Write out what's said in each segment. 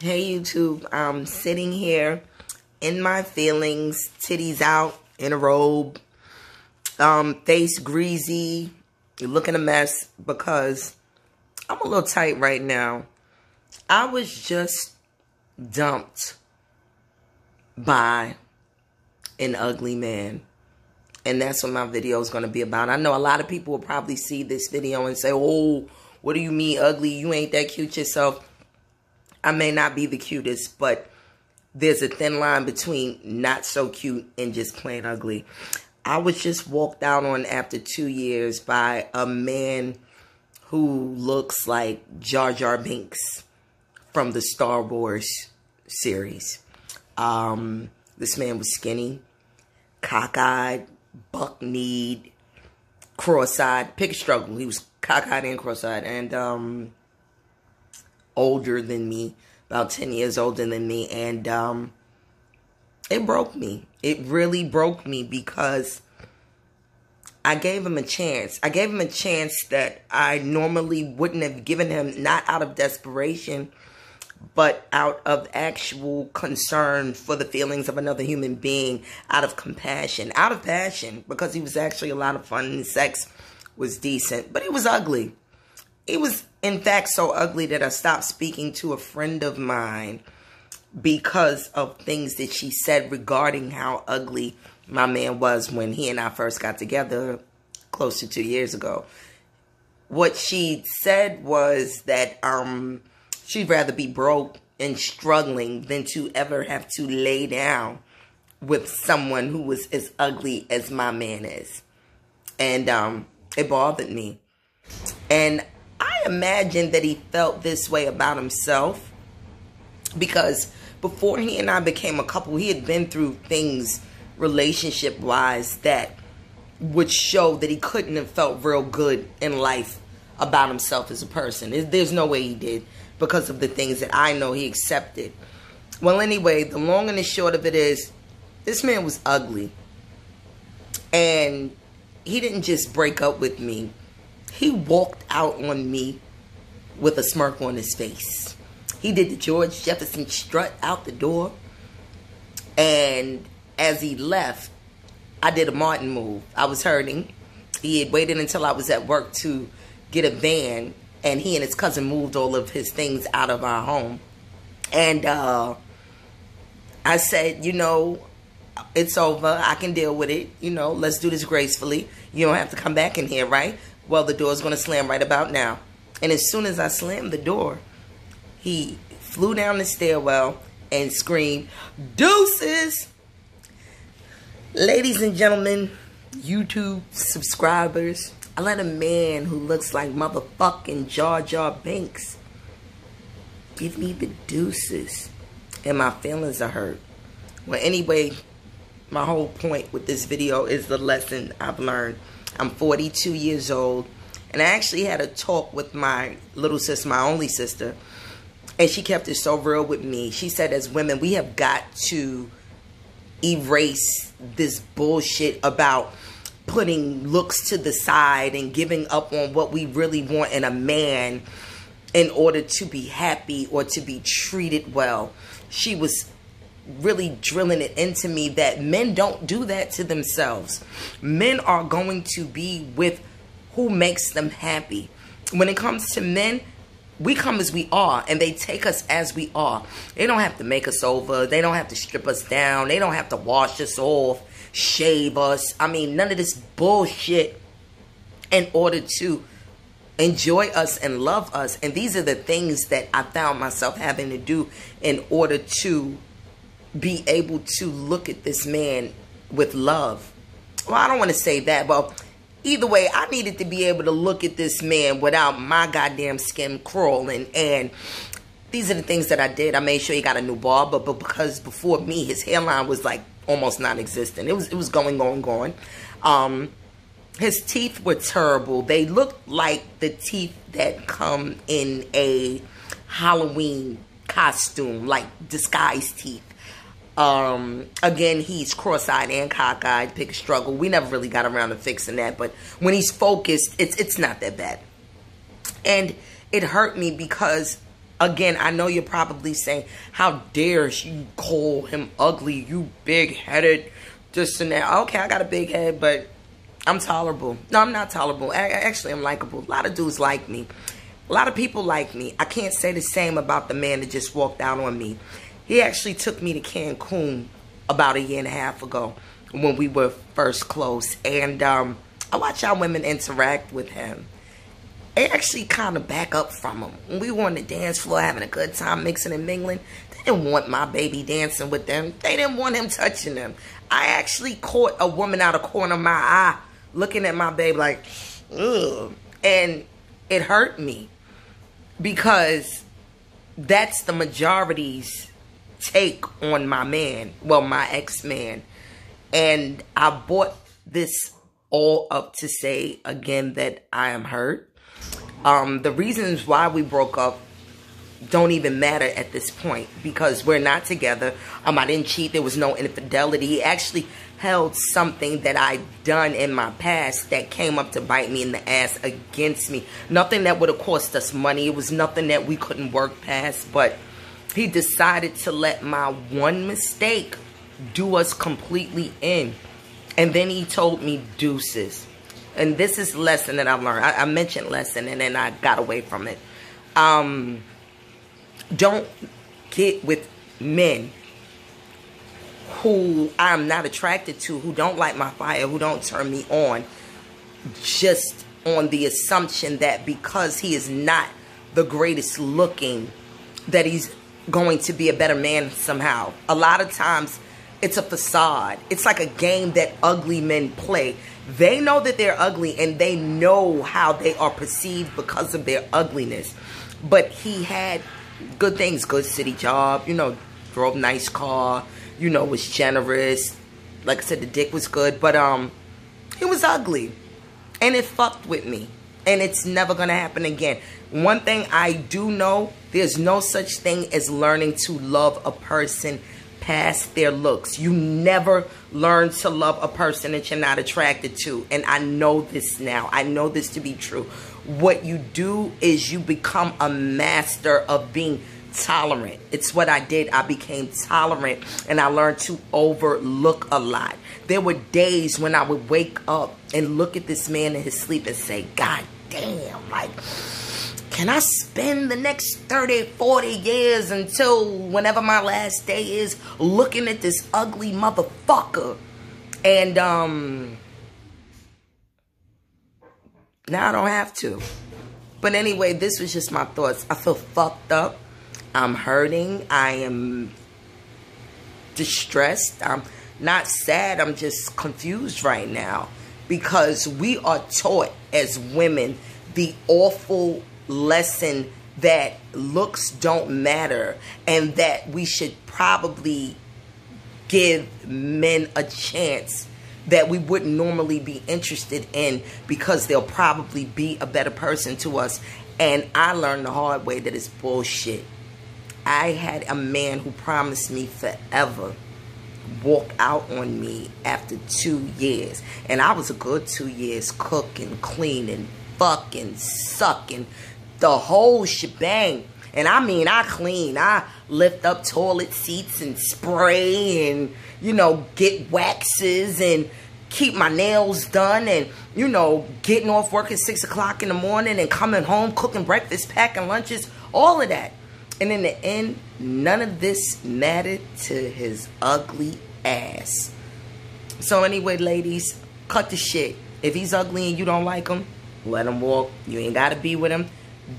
Hey YouTube, I'm sitting here in my feelings, titties out, in a robe, face greasy, looking a mess because I'm a little tight right now. I was just dumped by an ugly man. And that's what my video is going to be about. I know a lot of people will probably see this video and say, oh, what do you mean ugly? You ain't that cute yourself. I may not be the cutest, but there's a thin line between not so cute and just plain ugly. I was just walked out on after 2 years by a man who looks like Jar Jar Binks from the Star Wars series. This man was skinny, cockeyed, buck-kneed, cross-eyed. Pick a struggle. He was cockeyed and cross-eyed, and older than me, about 10 years older than me, and it broke me. It really broke me because I gave him a chance. I gave him a chance that I normally wouldn't have given him, not out of desperation, but out of actual concern for the feelings of another human being, out of compassion, out of passion, because he was actually a lot of fun and sex was decent, but he was ugly. He was, in fact, so ugly that I stopped speaking to a friend of mine because of things that she said regarding how ugly my man was when he and I first got together close to 2 years ago. What she said was that she'd rather be broke and struggling than to ever have to lay down with someone who was as ugly as my man is. And it bothered me. And I imagine that he felt this way about himself because before he and I became a couple, he had been through things relationship-wise that would show that he couldn't have felt real good in life about himself as a person. There's no way he did because of the things that I know he accepted. Well, anyway, the long and the short of it is this man was ugly. And he didn't just break up with me. He walked out on me with a smirk on his face. He did the George Jefferson strut out the door. And as he left, I did a Martin move. I was hurting. He had waited until I was at work to get a van. And he and his cousin moved all of his things out of our home. And I said, you know, it's over. I can deal with it. You know, let's do this gracefully. You don't have to come back in here, right? Well, the door's going to slam right about now. And as soon as I slammed the door, he flew down the stairwell and screamed, "Deuces!" Ladies and gentlemen, YouTube subscribers, I let a man who looks like motherfucking Jar Jar Binks give me the deuces. And my feelings are hurt. Well, anyway, my whole point with this video is the lesson I've learned. I'm 42 years old, and I actually had a talk with my little sister, my only sister, and she kept it so real with me. She said, as women, we have got to erase this bullshit about putting looks to the side and giving up on what we really want in a man in order to be happy or to be treated well. She was really drilling it into me that men don't do that to themselves. Men are going to be with who makes them happy. When it comes to men, we come as we are, and they take us as we are. They don't have to make us over. They don't have to strip us down. They don't have to wash us off, shave us. I mean, none of this bullshit in order to enjoy us and love us. And these are the things that I found myself having to do in order to be able to look at this man with love. Well, I don't want to say that, but either way, I needed to be able to look at this man without my goddamn skin crawling. And these are the things that I did. I made sure he got a new barber, but because before me, his hairline was like almost non-existent. It was going. His teeth were terrible. They looked like the teeth that come in a Halloween costume, like disguised teeth. Again, he's cross-eyed and cockeyed. Pick a struggle. We never really got around to fixing that, but when he's focused, it's not that bad. And it hurt me because Again, I know you're probably saying, how dare she call him ugly, you big-headed, this and that. Okay, I got a big head, but I'm tolerable. No, I'm not tolerable. Actually, I'm likable. A lot of dudes like me. A lot of people like me. I can't say the same about the man that just walked out on me. He actually took me to Cancun about 1.5 years ago when we were first close. And I watch how women interact with him. They actually kind of back up from him. When we were on the dance floor having a good time mixing and mingling, they didn't want my baby dancing with them. They didn't want him touching them. I actually caught a woman out of the corner of my eye looking at my baby like, ugh. And it hurt me because that's the majority's take on my man. Well, my ex-man. And I brought this all up to say again that I am hurt. The reasons why we broke up don't even matter at this point because we're not together. I didn't cheat. There was no infidelity. He actually held something that I'd done in my past that came up to bite me in the ass against me. Nothing that would have cost us money. It was nothing that we couldn't work past. But he decided to let my one mistake do us completely in. And then he told me deuces. And this is a lesson that I've learned. I mentioned lesson and then I got away from it. Don't get with men who I'm not attracted to, who don't like my fire, who don't turn me on, just on the assumption that because he is not the greatest looking, that he's going to be a better man somehow. A lot of times, it's a facade. It's like a game that ugly men play. They know that they're ugly and they know how they are perceived because of their ugliness. But he had good things, good city job, you know, drove nice car, you know, was generous. Like I said, the dick was good, but he was ugly. And it fucked with me. And it's never gonna happen again. One thing I do know, there's no such thing as learning to love a person past their looks. You never learn to love a person that you're not attracted to. And I know this now. I know this to be true. What you do is you become a master of being tolerant. It's what I did. I became tolerant and I learned to overlook a lot. There were days when I would wake up and look at this man in his sleep and say, God damn, like, can I spend the next 30, 40 years until whenever my last day is looking at this ugly motherfucker? And now I don't have to. But anyway, this was just my thoughts. I feel fucked up. I'm hurting. I am distressed. I'm not sad. I'm just confused right now. Because we are taught as women the awful lesson that looks don't matter and that we should probably give men a chance that we wouldn't normally be interested in because they'll probably be a better person to us. And I learned the hard way that it's bullshit. I had a man who promised me forever walk out on me after 2 years. And I was a good 2 years cooking, cleaning, fucking, sucking, the whole shebang. And I mean, I clean. I lift up toilet seats and spray and, you know, get waxes and keep my nails done and, you know, getting off work at 6 o'clock in the morning and coming home, cooking breakfast, packing lunches, all of that. And in the end, none of this mattered to his ugly ass. So anyway, ladies, cut the shit. If he's ugly and you don't like him, let him walk. You ain't got to be with him.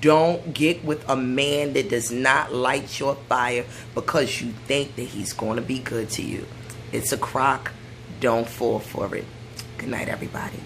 Don't get with a man that does not light your fire because you think that he's going to be good to you. It's a crock. Don't fall for it. Good night, everybody.